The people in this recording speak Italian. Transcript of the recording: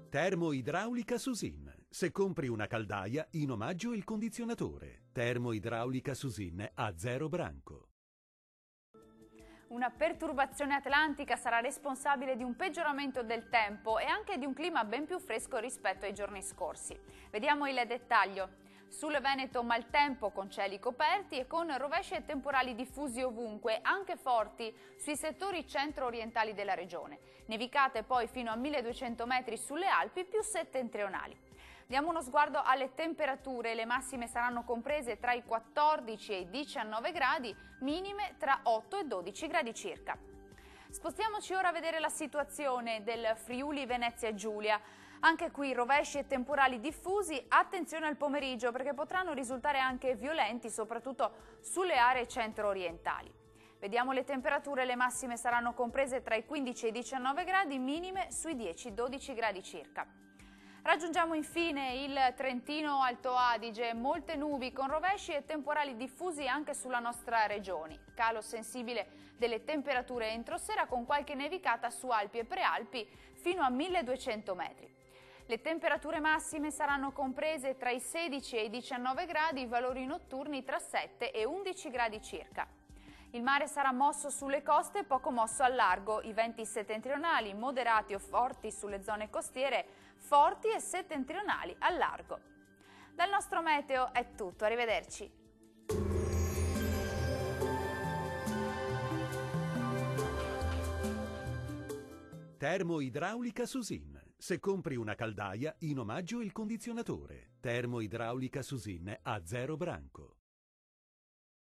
Termoidraulica Susin. Se compri una caldaia, in omaggio il condizionatore. Termoidraulica Susin a 0 branco. Una perturbazione atlantica sarà responsabile di un peggioramento del tempo e anche di un clima ben più fresco rispetto ai giorni scorsi. Vediamo il dettaglio. Sul Veneto maltempo con cieli coperti e con rovesci e temporali diffusi ovunque, anche forti sui settori centro-orientali della regione. Nevicate poi fino a 1200 metri sulle Alpi più settentrionali. Diamo uno sguardo alle temperature, le massime saranno comprese tra i 14 e i 19 gradi, minime tra 8 e 12 gradi circa. Spostiamoci ora a vedere la situazione del Friuli Venezia Giulia. Anche qui rovesci e temporali diffusi, attenzione al pomeriggio perché potranno risultare anche violenti, soprattutto sulle aree centro-orientali. Vediamo le temperature, le massime saranno comprese tra i 15 e i 19 gradi, minime sui 10-12 gradi circa. Raggiungiamo infine il Trentino Alto Adige, molte nubi con rovesci e temporali diffusi anche sulla nostra regione. Calo sensibile delle temperature entro sera con qualche nevicata su Alpi e Prealpi fino a 1200 metri. Le temperature massime saranno comprese tra i 16 e i 19 gradi, i valori notturni tra 7 e 11 gradi circa. Il mare sarà mosso sulle coste e poco mosso al largo, i venti settentrionali moderati o forti sulle zone costiere, forti e settentrionali al largo. Dal nostro meteo è tutto, arrivederci. Termoidraulica Susin. Se compri una caldaia, in omaggio il condizionatore. Termoidraulica Susin a 0 branco.